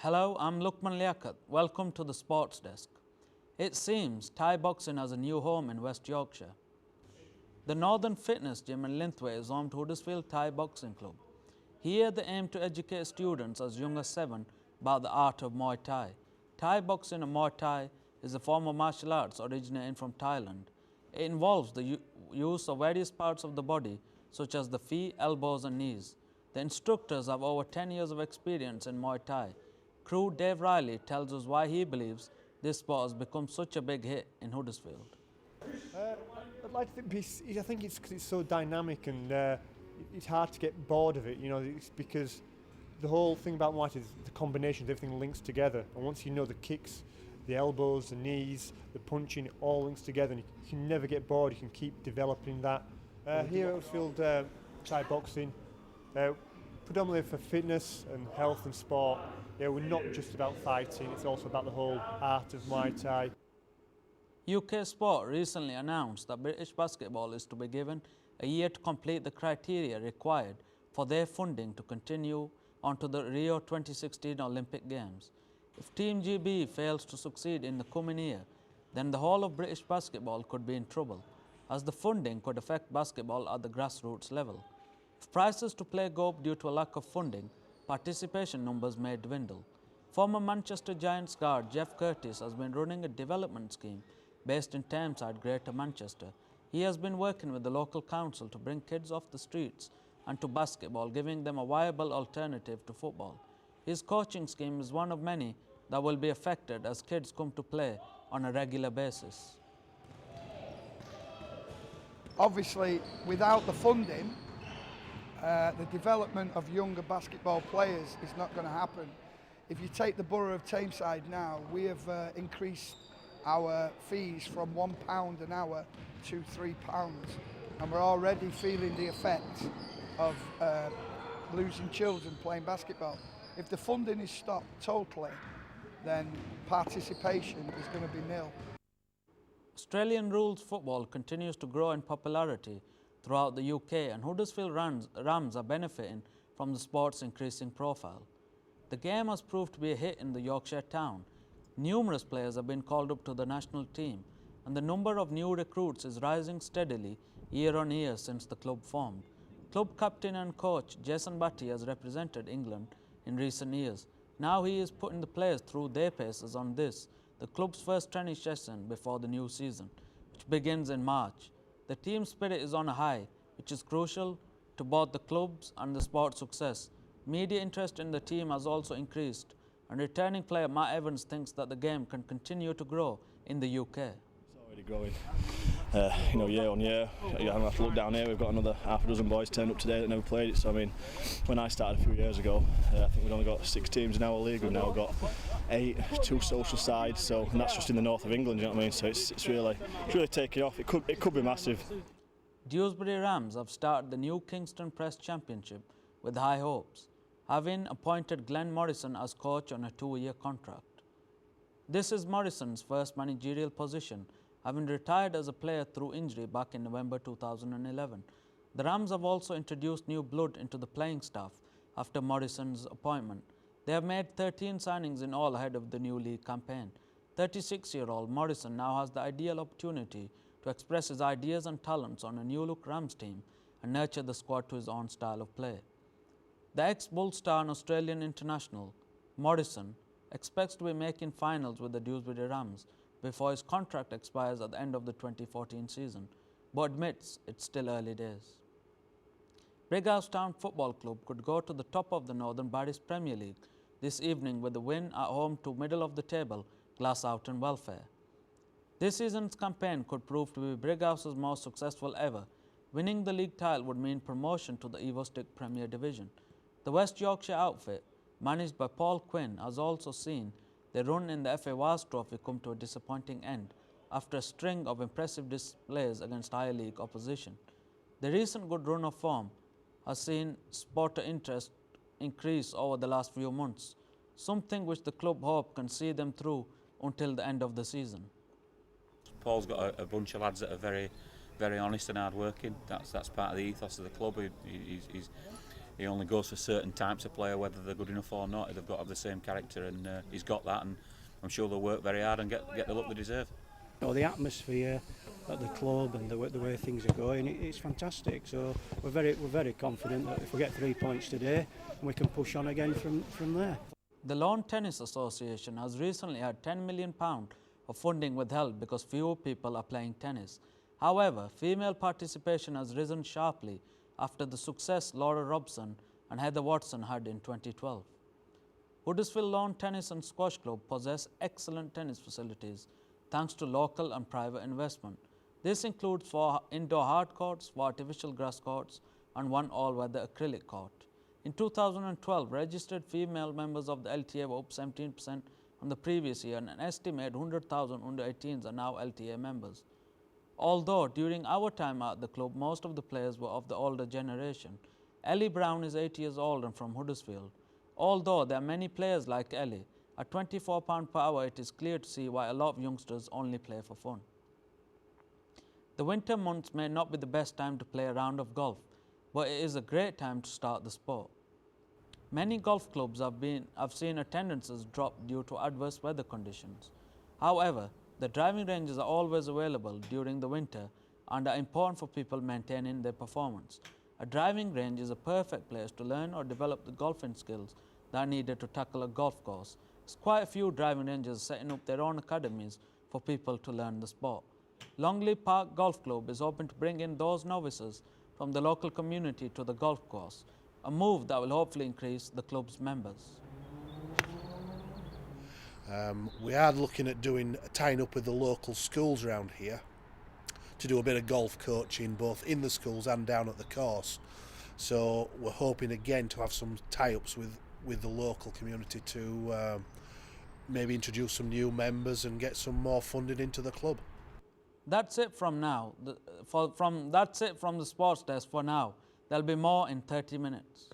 Hello, I'm Lukman Liaquat. Welcome to the Sports Desk. It seems Thai boxing has a new home in West Yorkshire. The Northern Fitness Gym in Linthwaite is home to Huddersfield Thai Boxing Club. Here they aim to educate students as young as 7 about the art of Muay Thai. Thai boxing or Muay Thai is a form of martial arts originating from Thailand. It involves the use of various parts of the body such as the feet, elbows and knees. The instructors have over 10 years of experience in Muay Thai. Crew Dave Riley tells us why he believes this sport has become such a big hit in Huddersfield. I'd like to think, I think it's because it's so dynamic and it's hard to get bored of it. You know, it's because the whole thing about Muay Thai is the combinations, everything links together. And once you know the kicks, the elbows, the knees, the punching, it all links together, and you can never get bored. You can keep developing that. Here at Huddersfield Thai boxing, predominantly for fitness and health and sport. Yeah, we're not just about fighting, it's also about the whole art of Muay Thai. UK Sport recently announced that British basketball is to be given a year to complete the criteria required for their funding to continue onto the Rio 2016 Olympic Games. If Team GB fails to succeed in the coming year, then the whole of British basketball could be in trouble, as the funding could affect basketball at the grassroots level. If prices to play go up due to a lack of funding, participation numbers may dwindle. Former Manchester Giants guard Jeff Curtis has been running a development scheme based in Tameside, Greater Manchester. He has been working with the local council to bring kids off the streets and to basketball, giving them a viable alternative to football. His coaching scheme is one of many that will be affected as kids come to play on a regular basis. Obviously, without the funding, the development of younger basketball players is not going to happen. If you take the borough of Tameside now, we have increased our fees from £1 an hour to £3, and we're already feeling the effect of losing children playing basketball. If the funding is stopped totally, then participation is going to be nil. Australian rules football continues to grow in popularity throughout the UK, and Huddersfield Rams are benefiting from the sport's increasing profile. The game has proved to be a hit in the Yorkshire town. Numerous players have been called up to the national team, and the number of new recruits is rising steadily year on year since the club formed. Club captain and coach Jason Batty has represented England in recent years. Now he is putting the players through their paces on this, the club's first training session before the new season, which begins in March. The team spirit is on a high, which is crucial to both the club's and the sport's success. Media interest in the team has also increased, and returning player Matt Evans thinks that the game can continue to grow in the UK. It's already growing, year on year. You have to look down here, we've got another half a dozen boys turned up today that never played it. So I mean, when I started a few years ago, I think we'd only got 6 teams in our league. We've now got 8, 2 social sides. So and that's just in the north of England. You know what I mean? So it's really taking off. It could be massive. Dewsbury Rams have started the new Kingston Press Championship with high hopes, having appointed Glenn Morrison as coach on a 2-year contract. This is Morrison's first managerial position, having retired as a player through injury back in November 2011. The Rams have also introduced new blood into the playing staff after Morrison's appointment. They have made 13 signings in all ahead of the new league campaign. 36-year-old Morrison now has the ideal opportunity to express his ideas and talents on a new-look Rams team and nurture the squad to his own style of play. The ex-Bull star and Australian international, Morrison, expects to be making finals with the Dewsbury Rams before his contract expires at the end of the 2014 season, but admits it's still early days. Brighouse Town Football Club could go to the top of the Northern Barris Premier League this evening with a win at home to middle-of-the-table Glasshouten Welfare. This season's campaign could prove to be Brighouse's most successful ever. Winning the league title would mean promotion to the Evo-Stik Premier Division. The West Yorkshire outfit, managed by Paul Quinn, has also seen their run in the FA Vase Trophy come to a disappointing end after a string of impressive displays against higher league opposition. The recent good run of form has seen supporter interest increase over the last few months, something which the club hope can see them through until the end of the season. Paul's got a bunch of lads that are very honest and hard working. That's part of the ethos of the club. he only goes for certain types of player, whether they're good enough or not. They've got to have the same character, and he's got that, and I'm sure they'll work very hard and get the look they deserve. The atmosphere at the club and the way things are going, it's fantastic. So we're very confident that if we get 3 points today, we can push on again from there. The Lawn Tennis Association has recently had £10 million of funding withheld because fewer people are playing tennis. However, female participation has risen sharply after the success Laura Robson and Heather Watson had in 2012. Huddersfield Lawn Tennis and Squash Club possess excellent tennis facilities thanks to local and private investment. This includes 4 indoor hard courts, 4 artificial grass courts and 1 all-weather acrylic court. In 2012, registered female members of the LTA were up 17% from the previous year, and an estimated 100,000 under-18s are now LTA members. Although during our time at the club, most of the players were of the older generation. Ellie Brown is 8 years old and from Huddersfield. Although there are many players like Ellie, at £24 per hour, it is clear to see why a lot of youngsters only play for fun. The winter months may not be the best time to play a round of golf, but it is a great time to start the sport. Many golf clubs have seen attendances drop due to adverse weather conditions. However, the driving ranges are always available during the winter and are important for people maintaining their performance. A driving range is a perfect place to learn or develop the golfing skills that are needed to tackle a golf course. There's quite a few driving ranges setting up their own academies for people to learn the sport. Longley Park Golf Club is hoping to bring in those novices from the local community to the golf course, a move that will hopefully increase the club's members. We are looking at tying up with the local schools around here to do a bit of golf coaching both in the schools and down at the course. So we're hoping again to have some tie-ups with the local community to maybe introduce some new members and get some more funding into the club. That's it from now. That's it from the sports desk for now. There'll be more in 30 minutes.